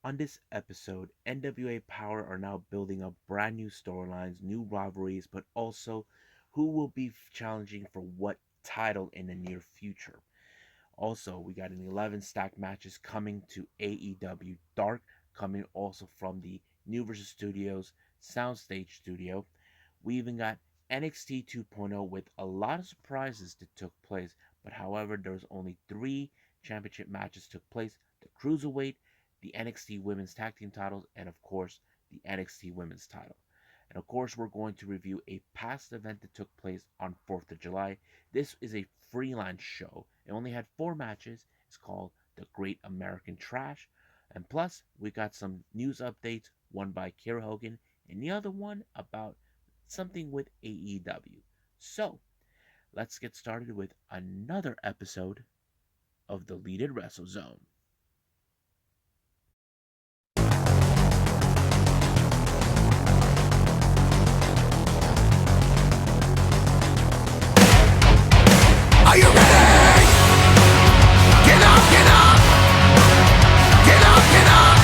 On this episode, NWA Power are now building up brand new storylines, new rivalries, but also who will be challenging for what title in the near future. Also, we got an 11 stack matches coming to AEW Dark, coming also from the New Versus Studios Soundstage Studio. We even got NXT 2.0 with a lot of surprises that took place, but however, there's only three championship matches took place: the Cruiserweight, the NXT Women's Tag Team titles, and of course, the NXT Women's title. And of course, we're going to review a past event that took place on 4th of July. This is a freelance show. It only had four matches. It's called The Great American Trash. And plus, we got some news updates, one by Kiera Hogan and the other one about something with AEW. So, let's get started with another episode of the Deleted Wrestle Zone. Are you ready? Get up, get up! Get up, get up!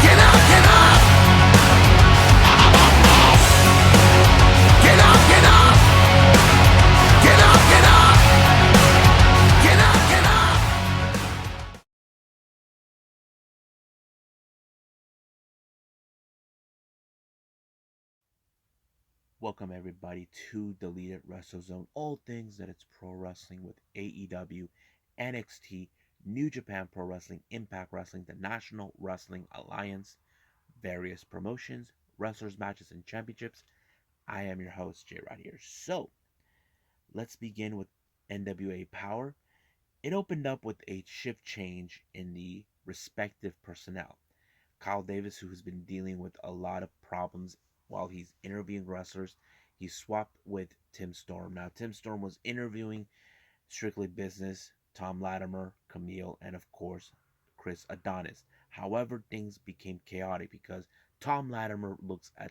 Get up, get up! Get up, get up! Get up, get up! Get up, get up! Welcome everybody to Deleted Wrestle Zone. All things that it's pro wrestling with AEW, NXT, New Japan Pro Wrestling, Impact Wrestling, the National Wrestling Alliance, various promotions, wrestlers, matches, and championships. I am your host, J Rod here. So, let's begin with NWA Power. It opened up with a shift change in the respective personnel. Kyle Davis, who has been dealing with a lot of problems while he's interviewing wrestlers, he swapped with Tim Storm. Now, Tim Storm was interviewing Strictly Business, Tom Latimer, Camille, and of course, Chris Adonis. However, things became chaotic because Tom Latimer looks at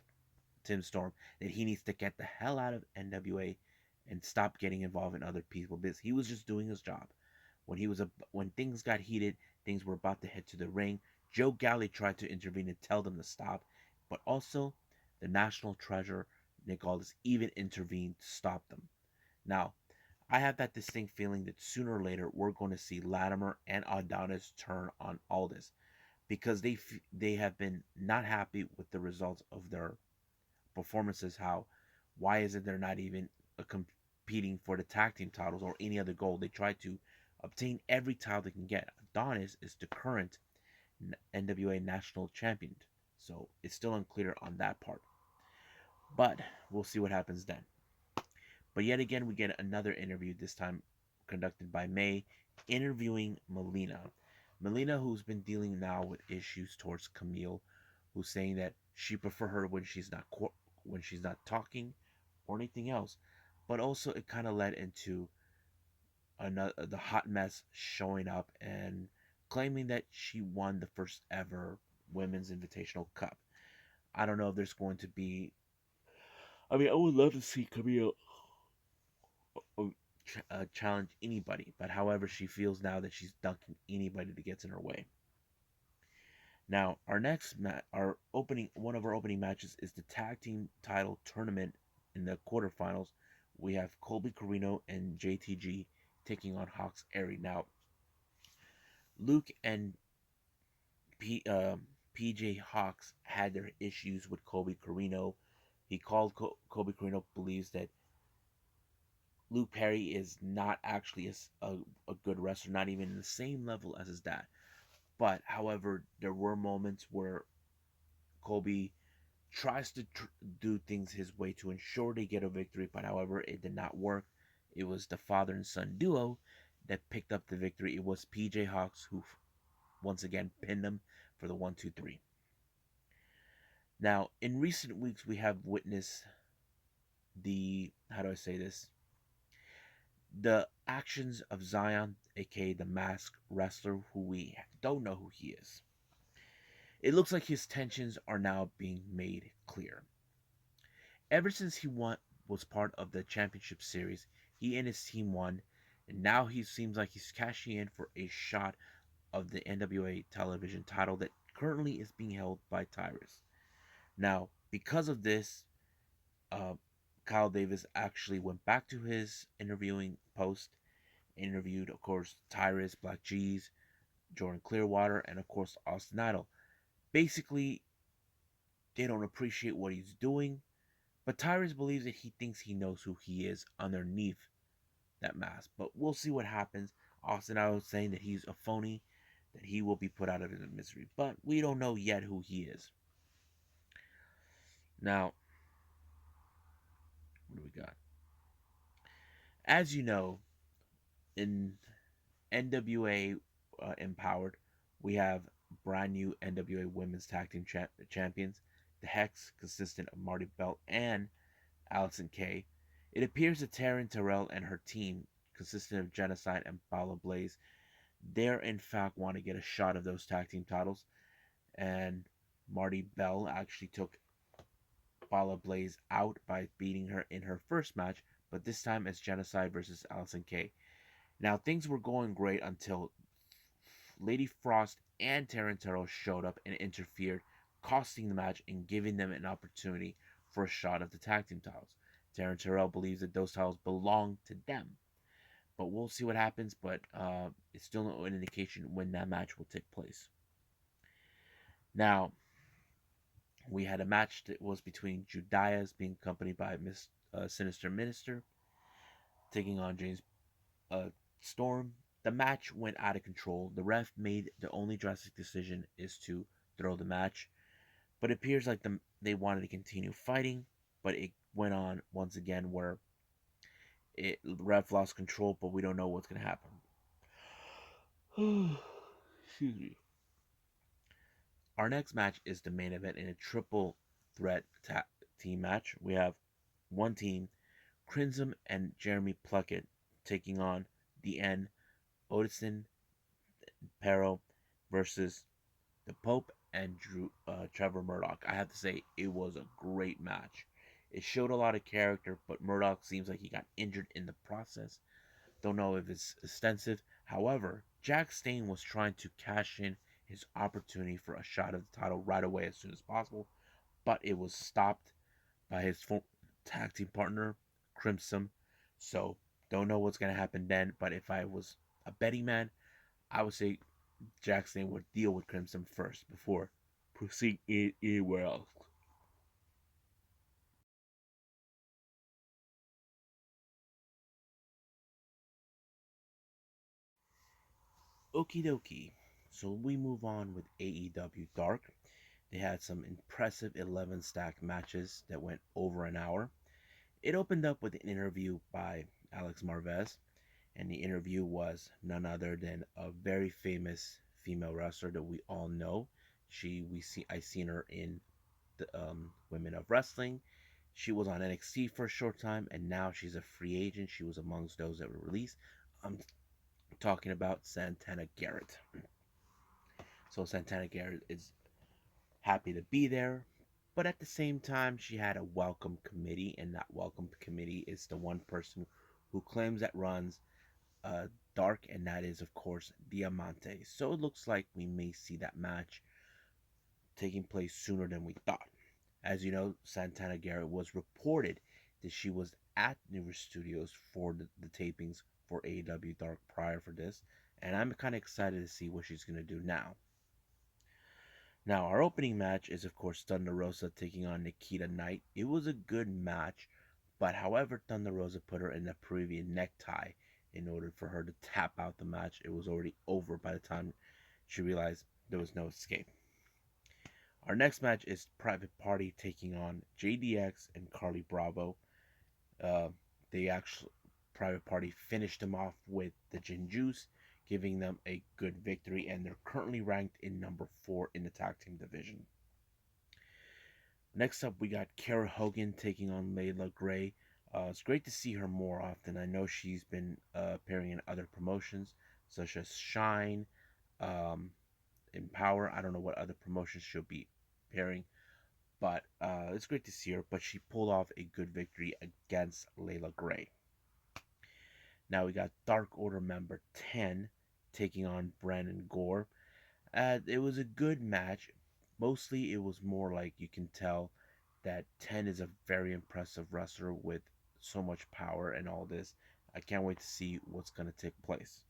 Tim Storm that he needs to get the hell out of NWA and stop getting involved in other people's business. He was just doing his job. When things got heated, things were about to head to the ring. Joe Galley tried to intervene and tell them to stop, but also the national treasure Nick Aldis even intervened to stop them. Now, I have that distinct feeling that sooner or later we're going to see Latimer and Adonis turn on Aldis because they have been not happy with the results of their performances. Why is it they're not even competing for the tag team titles or any other goal? They try to obtain every title they can get. Adonis is the current NWA national champion, so it's still unclear on that part. But we'll see what happens then. But yet again, we get another interview, this time conducted by May, interviewing Melina. Melina, who's been dealing now with issues towards Camille, who's saying that she prefer her when she's not talking or anything else. But also, it kind of led into the hot mess showing up and claiming that she won the first ever Women's Invitational Cup. I don't know if there's going to be. I mean, I would love to see Camille challenge anybody, but however, she feels now that she's dunking anybody that gets in her way. Now, our next one of our opening matches is the tag team title tournament. In the quarterfinals, we have Colby Corino and JTG taking on Hawks Airy. Now, Luke and PJ Hawks had their issues with Colby Corino. He called Colby Corino believes that Luke Perry is not actually a good wrestler, not even in the same level as his dad. But however, there were moments where Colby tries to do things his way to ensure they get a victory, but however, it did not work. It was the father and son duo that picked up the victory. It was PJ Hawks who once again pinned them for the 1-2-3. Now, in recent weeks, we have witnessed the, how do I say this? The actions of Zion, aka the Masked Wrestler, who we don't know who he is. It looks like his tensions are now being made clear. Ever since was part of the championship series, he and his team won, and now he seems like he's cashing in for a shot of the NWA television title that currently is being held by Tyrus. Now, because of this, uh, Kyle Davis actually went back to his interviewing post, interviewed, of course, Tyrus, Black G's, Jordan Clearwater, and of course Austin Idol. Basically, they don't appreciate what he's doing, but Tyrus believes that he thinks he knows who he is underneath that mask. But we'll see what happens. Austin Idol saying that he's a phony, that he will be put out of his misery, but we don't know yet who he is. Now, what do we got? As you know, in NWA Empowered, we have brand new NWA Women's Tag Team Champions. The Hex, consistent of Marty Bell and Allison Kay. It appears that Taryn Terrell and her team, consistent of Genocide and Paula Blaze, they're in fact want to get a shot of those tag team titles. And Marty Bell actually took Paula Blaze out by beating her in her first match, but this time it's Genocide versus Allison Kay. Now things were going great until Lady Frost and Taryn Terrell showed up and interfered, costing the match and giving them an opportunity for a shot of the tag team titles. Taryn Terrell believes that those titles belong to them, but we'll see what happens. But it's still no indication when that match will take place. Now, we had a match that was between Judias, being accompanied by Miss Sinister Minister, taking on James Storm. The match went out of control. The ref made the only drastic decision is to throw the match, but it appears like they wanted to continue fighting, but it went on once again where the ref lost control, but we don't know what's going to happen. Excuse me. Our next match is the main event in a triple threat team match. We have one team, Crimson and Jeremy Pluckett, taking on the N, Odison Perro versus the Pope and Trevor Murdoch. I have to say, it was a great match. It showed a lot of character, but Murdoch seems like he got injured in the process. Don't know if it's extensive. However, Jack Stain was trying to cash in his opportunity for a shot of the title right away as soon as possible, but it was stopped by his tag team partner, Crimson. So, don't know what's going to happen then, but if I was a betting man, I would say Jack Stain would deal with Crimson first before proceeding anywhere else. Okie dokie. So we move on with AEW Dark. They had some impressive 11 stack matches that went over an hour. It opened up with an interview by Alex Marvez, and the interview was none other than a very famous female wrestler that we all know. I seen her in the Women of Wrestling. She was on NXT for a short time, and now she's a free agent. She was amongst those that were released. I'm talking about Santana Garrett. So Santana Garrett is happy to be there, but at the same time, she had a welcome committee, and that welcome committee is the one person who claims that runs Dark, and that is, of course, Diamante. So it looks like we may see that match taking place sooner than we thought. As you know, Santana Garrett was reported that she was at Newer Studios for the tapings for AEW Dark prior for this, and I'm kind of excited to see what she's going to do now. Now, our opening match is, of course, Thunder Rosa taking on Nikita Knight. It was a good match, but however, Thunder Rosa put her in a Peruvian necktie in order for her to tap out the match. It was already over by the time she realized there was no escape. Our next match is Private Party taking on JDX and Carly Bravo. Uh, they actually Private Party finished them off with the Gin Juice, giving them a good victory, and they're currently ranked in number 4 in the tag team division. Next up, we got Kara Hogan taking on Layla Gray. It's great to see her more often. I know she's been appearing in other promotions such as Shine, um, Empower. I don't know what other promotions she'll be appearing, but it's great to see her. But she pulled off a good victory against Layla Gray. Now we got Dark Order member 10 taking on Brandon Gore. It was a good match. Mostly, it was more like you can tell that 10 is a very impressive wrestler with so much power and all this. I can't wait to see what's going to take place.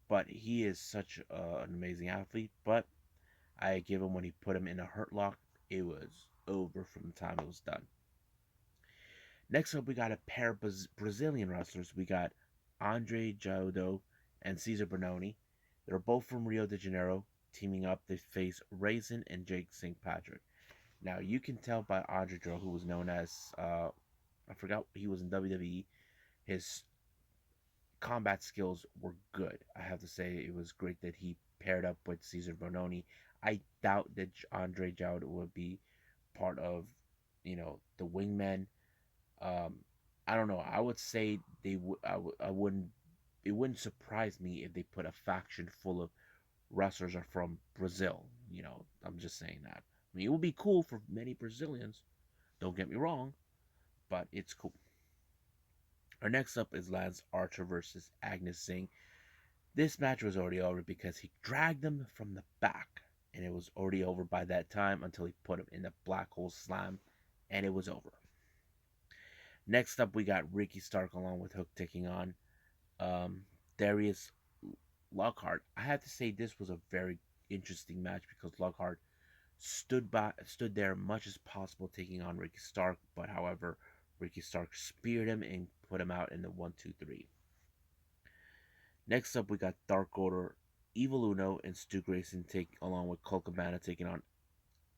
But he is such an amazing athlete. But I give him when he put him in a hurt lock, it was over from the time it was done. Next up, we got a pair of Brazilian wrestlers. We got Andre Jaudo and Cesar Bononi. They're both from Rio de Janeiro. Teaming up, they face Raisin and Jake St. Patrick. Now, you can tell by Andre Jaudo, who was known as, I forgot he was in WWE, his combat skills were good. I have to say, it was great that he paired up with Cesar Bononi. I doubt that Andre Jaudo would be part of, the wingmen. um, I don't know. I would say they would. I wouldn't. It wouldn't surprise me if they put a faction full of wrestlers are from Brazil. I'm just saying that. I mean, it would be cool for many Brazilians. Don't get me wrong, but it's cool. Our next up is Lance Archer versus Agnes Singh. This match was already over because he dragged him from the back, and it was already over by that time until he put him in the black hole slam, and it was over. Next up, we got Ricky Stark along with Hook taking on Darius Lockhart. I have to say this was a very interesting match because Lockhart stood there much as possible taking on Ricky Stark, but however, Ricky Stark speared him and put him out in the 1-2-3. Next up, we got Dark Order, Evil Uno, and Stu Grayson take along with Colt Cabana taking on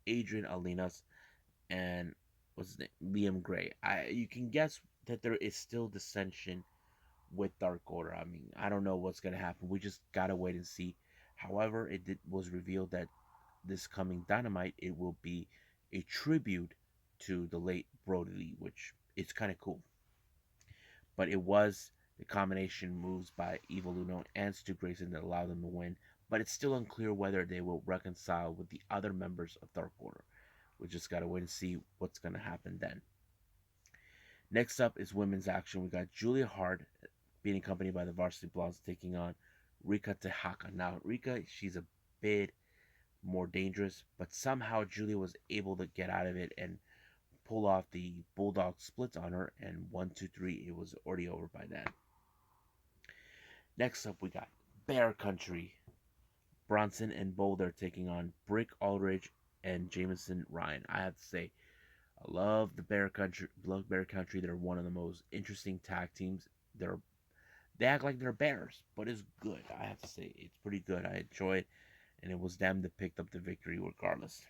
Adrian Alinas and what's his name, Liam Gray. You can guess that there is still dissension with Dark Order. I mean, I don't know what's gonna happen. We just gotta wait and see. However, was revealed that this coming Dynamite it will be a tribute to the late Brody Lee, which is kind of cool. But it was the combination moves by Evil Uno and Stu Grayson that allowed them to win. But it's still unclear whether they will reconcile with the other members of Dark Order. We just gotta wait and see what's gonna happen then. Next up is women's action. We got Julia Hart being accompanied by the Varsity Blondes taking on Rika Tehaka. Now, Rika, she's a bit more dangerous, but somehow Julia was able to get out of it and pull off the Bulldog splits on her, and 1, 2, 3, it was already over by then. Next up, we got Bear Country. Bronson and Boulder taking on Brick Aldridge and Jameson Ryan. I have to say, I love the Bear Country. Love Bear Country. They're one of the most interesting tag teams. They act like they're bears, but it's good. I have to say, it's pretty good. I enjoy it, and it was them that picked up the victory regardless.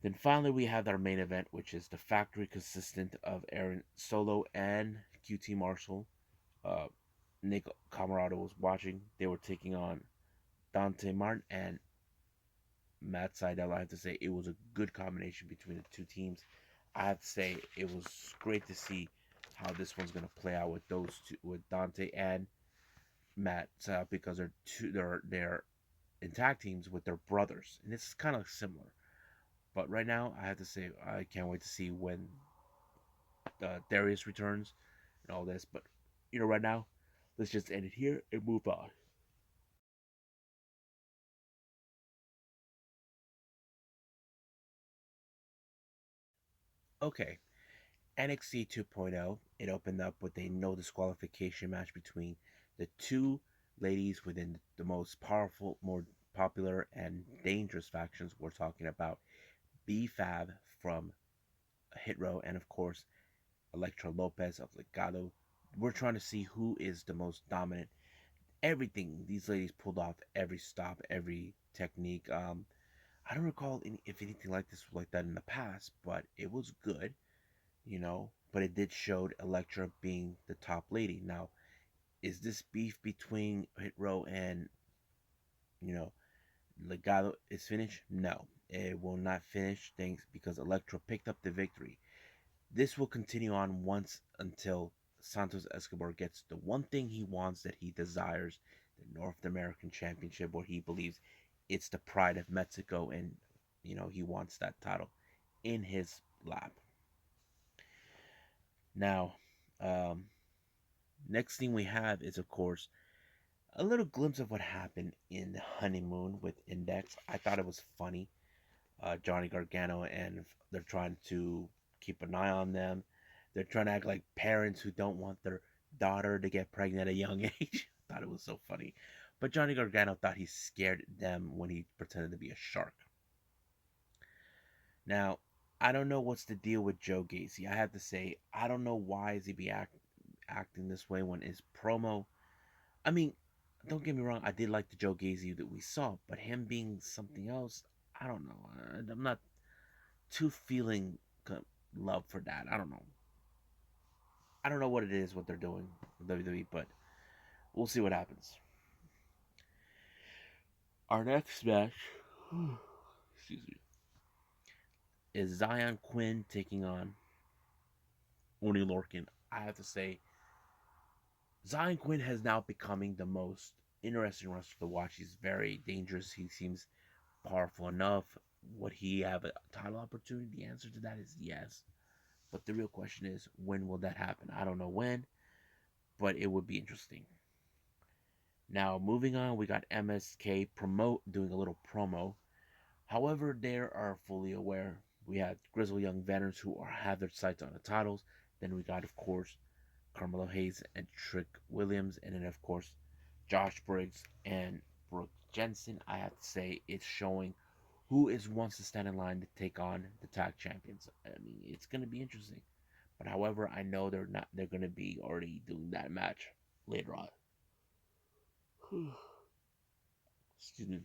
Then finally, we have our main event, which is the factory consistent of Aaron Solo and QT Marshall. Uh, Nick Camarado was watching. They were taking on Dante Martin and Matt Seidel. I have to say, it was a good combination between the two teams. I have to say, it was great to see how this one's going to play out with those two, with Dante and Matt, because they're in tag teams with their brothers, and it's kind of similar. But right now, I have to say, I can't wait to see when Darius returns and all this. But right now, let's just end it here and move on. Okay, NXT 2.0. It opened up with a no disqualification match between the two ladies within the most powerful, more popular, and dangerous factions. We're talking about B-Fab from Hit Row and, of course, Electra Lopez of Legado. We're trying to see who is the most dominant. Everything these ladies pulled off, every stop, every technique. I don't recall if anything like this was like that in the past, but it was good. But it did show Electra being the top lady. Now, is this beef between Hit Row and you know Legado is finished? No, it will not finish. Thanks because Electra picked up the victory. This will continue on once until Santos Escobar gets the one thing he wants that he desires, the North American Championship, where he believes it's the pride of Mexico, and he wants that title in his lap. Now, um, next thing we have is, of course, A little glimpse of what happened in the honeymoon with Index. I thought it was funny. Johnny Gargano, and they're trying to keep an eye on them. They're trying to act like parents who don't want their daughter to get pregnant at a young age. Thought it was so funny. But Johnny Gargano thought he scared them when he pretended to be a shark. Now, I don't know what's the deal with Joe Gacy. I have to say, I don't know why is he acting this way when his promo. I mean, don't get me wrong, I did like the Joe Gacy that we saw, but him being something else, I don't know. I'm not too feeling love for that. I don't know. I don't know what it is, what they're doing with WWE, but we'll see what happens. Our next match, excuse me, is Zion Quinn taking on Oni Lorcan. I have to say, Zion Quinn has now becoming the most interesting wrestler to watch. He's very dangerous. He seems powerful enough. Would he have a title opportunity? The answer to that is yes. But the real question is, when will that happen? I don't know when, but it would be interesting. Now, moving on, we got MSK promote doing a little promo. However, they are fully aware. We have grizzled young veterans who have their sights on the titles. Then we got, of course, Carmelo Hayes and Trick Williams, and then of course Josh Briggs and Brooke Jensen. I have to say it's showing who is wants to stand in line to take on the tag champions. I mean, it's going to be interesting. But however, I know they're not. They're going to be already doing that match later on. Excuse me.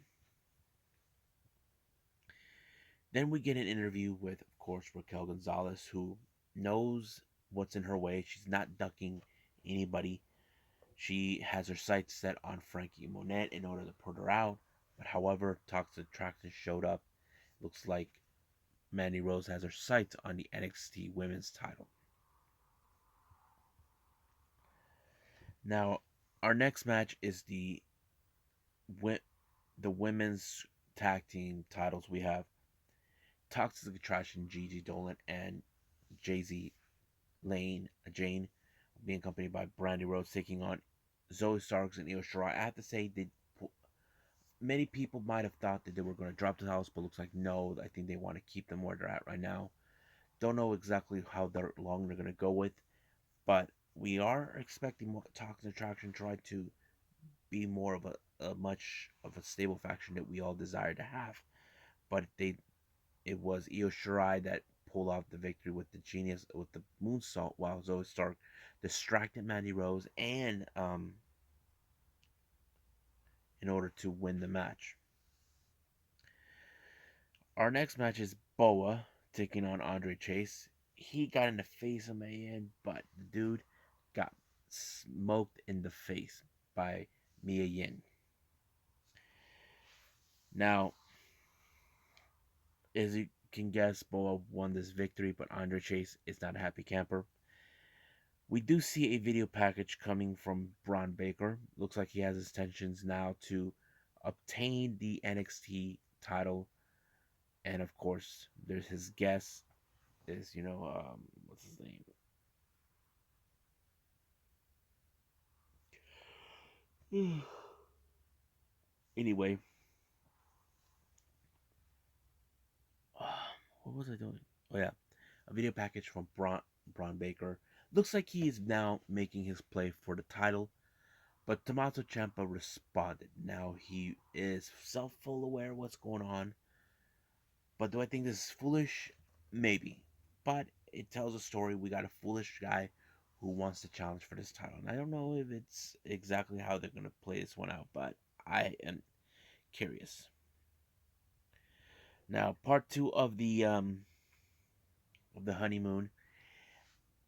Then we get an interview with, of course, Raquel Gonzalez, who knows what's in her way. She's not ducking anybody. She has her sights set on Frankie Monet in order to put her out. But however, Toxic Attraction showed up. Looks like Mandy Rose has her sights on the NXT Women's title. Now, our next match is the women's tag team titles. We have Toxic Attraction, Gigi Dolan, and Jay-Z Jane, being accompanied by Brandy Rose, taking on Zoe Starks and Io Shirai. I have to say, many people might have thought that they were going to drop the titles, but looks like no. I think they want to keep them where they're at right now. Don't know exactly how long they're going to go with, but we are expecting more Toxic Attraction try to be more of a much of a stable faction that we all desire to have. But it was Io Shirai that pulled off the victory with the genius with the moonsault, while Zoe Stark distracted Mandy Rose and in order to win the match. Our next match is Boa taking on Andre Chase. He got in the face of Man, but the dude got smoked in the face by Mia Yin. Now, as you can guess, Boa won this victory, but Andre Chase is not a happy camper. We do see a video package coming from Braun Baker. Looks like he has his intentions now to obtain the NXT title, and of course, there's his guest is what's his name? Anyway, what was I doing? Oh yeah, a video package from Braun Baker. Looks like he is now making his play for the title. But Tommaso Ciampa responded. Now he is self-full aware what's going on. But do I think this is foolish? Maybe. But it tells a story. We got a foolish guy who wants to challenge for this title. And I don't know if it's exactly how they're going to play this one out, but I am curious. Now, part two of the honeymoon.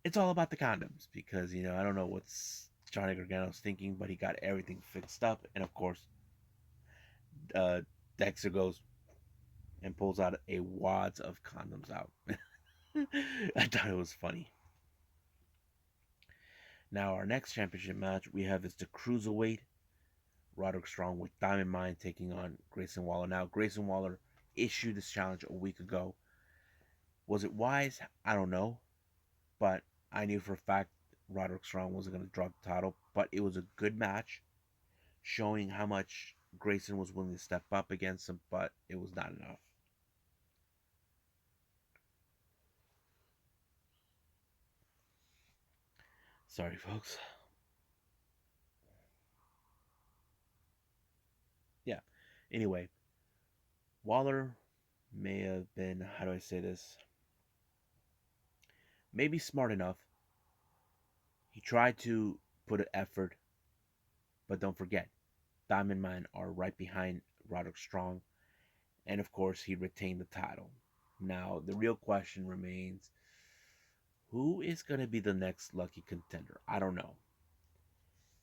It's all about the condoms because I don't know what's Johnny Gargano's thinking, but he got everything fixed up, and of course, uh, Dexter goes and pulls out a wads of condoms out. I thought it was funny. Now, our next championship match we have is the cruiserweight Roderick Strong with Diamond Mine taking on Grayson Waller. Now, Grayson Waller issued this challenge a week ago. Was it wise? I don't know, but I knew for a fact Roderick Strong wasn't going to drop the title. But it was a good match. showing how much Grayson was willing to step up against him, but it was not enough. Sorry, folks. Yeah. Anyway, Waller may have been, how do I say this? Maybe smart enough. He tried to put an effort, but don't forget, Diamond Mine are right behind Roderick Strong, and of course, he retained the title. Now, the real question remains, who is going to be the next lucky contender? I don't know.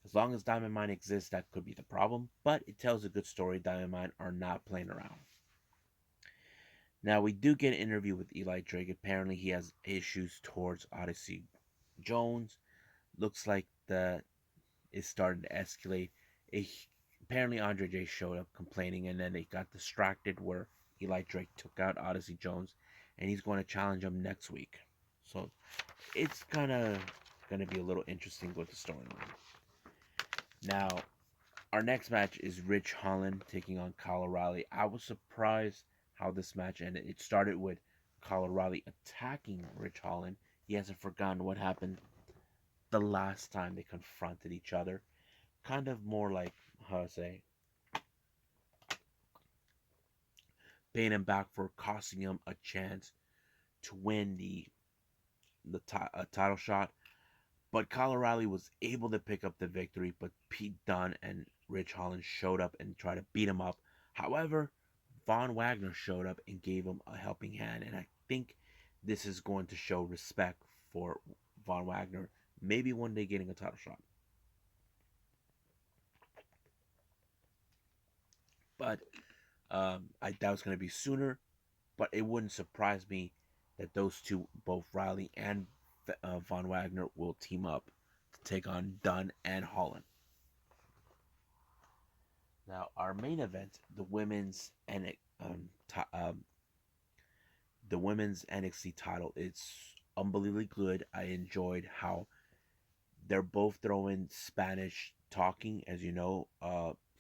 As long as Diamond Mine exists, that could be the problem, but it tells a good story. Diamond Mine are not playing around. Now, we do get an interview with Eli Drake. Apparently, he has issues towards Odyssey Jones. Looks like the is starting to escalate. It, apparently, Andre J showed up complaining, and then they got distracted where Eli Drake took out Odyssey Jones, and he's going to challenge him next week. So it's kind of going to be a little interesting with the storyline. Now, our next match is Rich Holland taking on Kyle O'Reilly. I was surprised how this match ended. It started with Kyle O'Reilly attacking Rich Holland. He hasn't forgotten what happened the last time they confronted each other. Kind of more like, how to say, paying him back for costing him a chance to win the title shot. But Kyle O'Reilly was able to pick up the victory, but Pete Dunne and Rich Holland showed up and tried to beat him up. However, Von Wagner showed up and gave him a helping hand, and I think this is going to show respect for Von Wagner, maybe one day getting a title shot. But I doubt it's going to be sooner, but it wouldn't surprise me that those two, both Riley and Von Wagner, will team up to take on Dunn and Holland. Now, our main event, the women's NXT title, it's unbelievably good. I enjoyed how they're both throwing Spanish talking. As you know,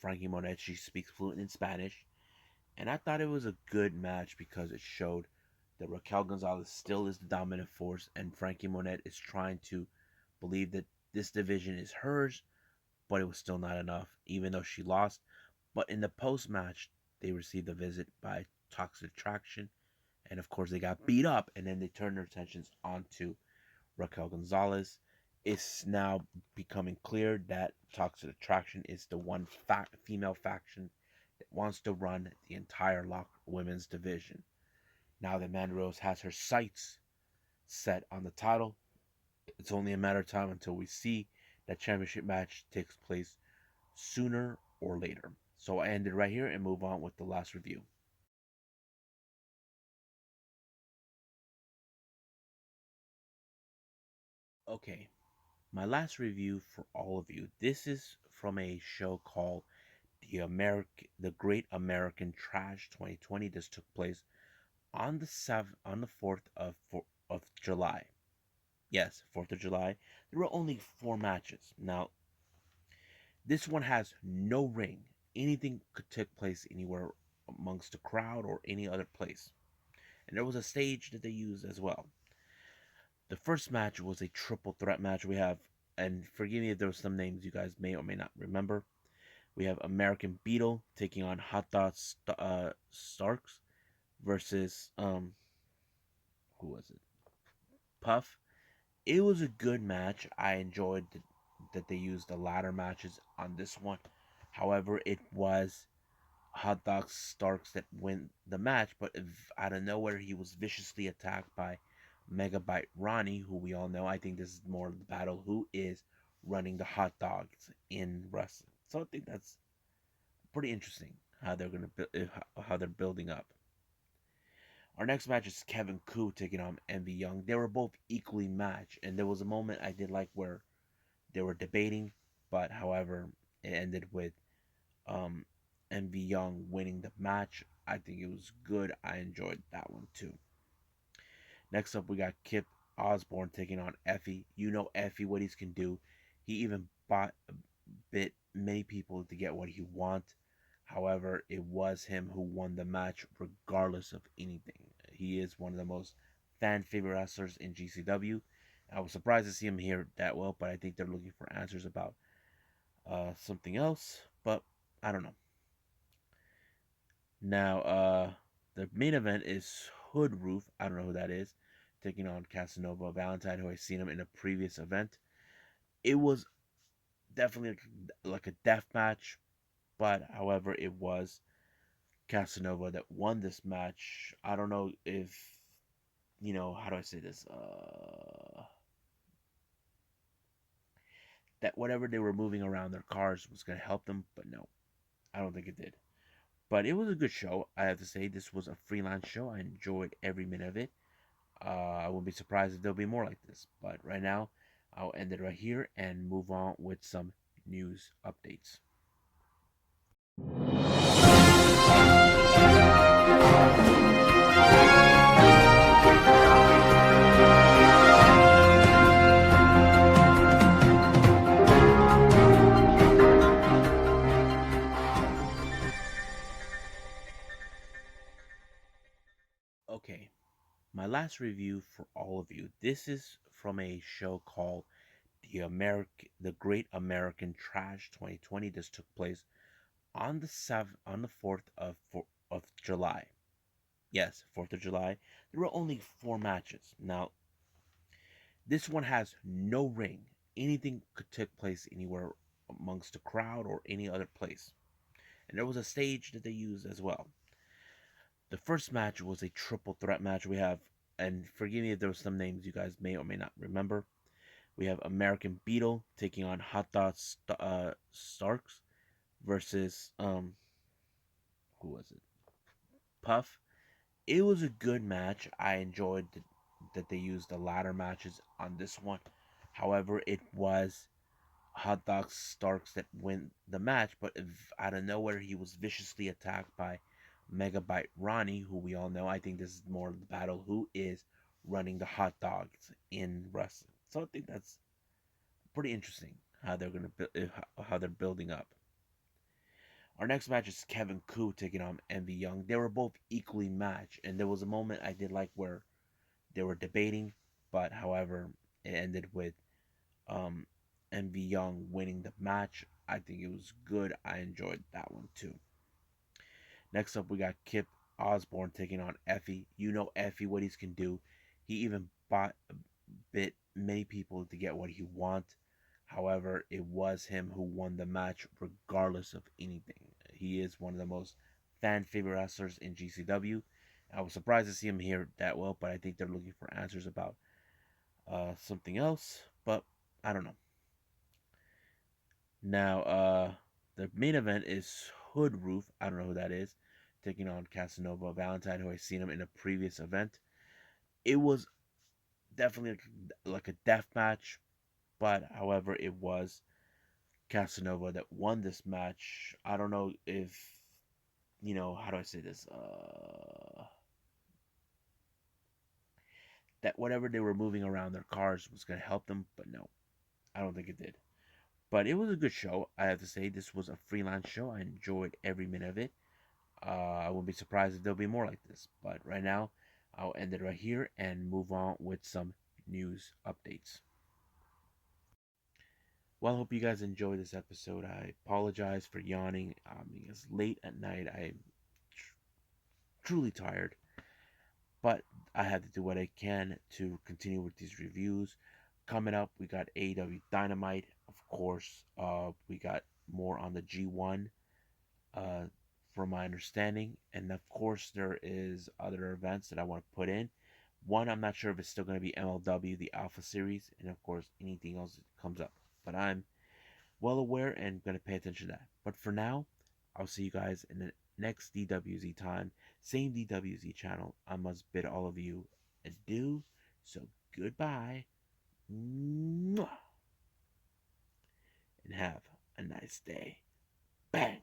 Frankie Monet, she speaks fluent in Spanish, and I thought it was a good match because it showed that Raquel Gonzalez still is the dominant force, and Frankie Monet is trying to believe that this division is hers, but it was still not enough, even though she lost. But in the post match, they received a visit by Toxic Attraction, and of course, they got beat up, and then they turned their attentions onto Raquel Gonzalez. It's now becoming clear that Toxic Attraction is the one female faction that wants to run the entire Lock women's division. Now that Mandy Rose has her sights set on the title, it's only a matter of time until we see that championship match takes place sooner or later. So I end it right here and move on with the last review. Okay, my last review for all of you. This is from a show called The Great American Trash 2020. This took place on the 4th of July. Yes, 4th of July. There were only 4 matches. Now, this one has no ring. Anything could take place anywhere amongst the crowd or any other place. And there was a stage that they used as well. The first match was a triple threat match. We have, and forgive me if there were some names you guys may or may not remember. We have American Beetle taking on Hot Dot Starks versus who was it? Puff. It was a good match. I enjoyed that they used the ladder matches on this one. However, it was Hot Dog Starks that win the match, but if, out of nowhere he was viciously attacked by Megabyte Ronnie, who we all know. I think this is more of the battle who is running the hot dogs in wrestling. So I think that's pretty interesting how they're how they're building up. Our next match is Kevin Koo taking on Envy Young. They were both equally matched, and there was a moment I did like where they were debating, but however, it ended with um, Envy Young winning the match. I think it was good. I enjoyed that one too. Next up, we got Kip Osborne taking on Effie. You know Effie, what he can do. He even bit many people to get what he wants. However, it was him who won the match regardless of anything. He is one of the most fan favorite wrestlers in GCW. I was surprised to see him here that well, but I think they're looking for answers about something else. But I don't know. Now, the main event is Hood Roof. I don't know who that is, taking on Casanova Valentine, who I seen him in a previous event. It was definitely like a death match, but however, it was Casanova that won this match. I don't know if how do I say this? That whatever they were moving around their cars was gonna help them, but no, I don't think it did. But it was a good show. I have to say, this was a freelance show. I enjoyed every minute of it. I wouldn't be surprised if there'll be more like this. But right now, I'll end it right here and move on with some news updates. Okay, my last review for all of you. This is from a show called The Great American Trash 2020. This took place on the 4th of July. Yes, 4th of July. There were only 4 matches. Now, this one has no ring. Anything could take place anywhere amongst the crowd or any other place. And there was a stage that they used as well. The first match was a triple threat match. We have, and forgive me if there were some names you guys may or may not remember. We have American Beetle taking on Hot Dog Starks versus who was it? Puff. It was a good match. I enjoyed that they used the ladder matches on this one. However, it was Hot Dog Starks that win the match, but out of nowhere he was viciously attacked by Megabyte Ronnie, who we all know. I think this is more of the battle who is running the hot dogs in wrestling. So I think that's pretty interesting how they're how they're building up. Our next match is Kevin Koo taking on Envy Young. They were both equally matched, and there was a moment I did like where they were debating, but however, it ended with um, Envy Young winning the match. I think it was good. I enjoyed that one too. Next up, we got Kip Osborne taking on Effie. You know Effie, what he can do. He even bit many people to get what he wants. However, it was him who won the match regardless of anything. He is one of the most fan favorite wrestlers in GCW. I was surprised to see him here that well, but I think they're looking for answers about something else. But I don't know. Now, the main event is Hood Roof. I don't know who that is, taking on Casanova Valentine, who I seen him in a previous event. It was definitely like a death match, but however, it was Casanova that won this match. I don't know if how do I say this? That whatever they were moving around their cars was gonna help them, but no, I don't think it did. But it was a good show. I have to say, this was a freelance show. I enjoyed every minute of it. I wouldn't be surprised if there'll be more like this. But right now, I'll end it right here and move on with some news updates. Well, I hope you guys enjoyed this episode. I apologize for yawning. It's late at night. I'm truly tired. But I had to do what I can to continue with these reviews. Coming up, we got AEW Dynamite. Of course, we got more on the G1 uh, from my understanding. And of course, there is other events that I want to put in. One, I'm not sure if it's still going to be MLW, the Alpha Series, and of course, anything else that comes up. But I'm well aware and going to pay attention to that. But for now, I'll see you guys in the next DWZ time. Same DWZ channel. I must bid all of you adieu. So goodbye. Mwah. And have a nice day. Bang.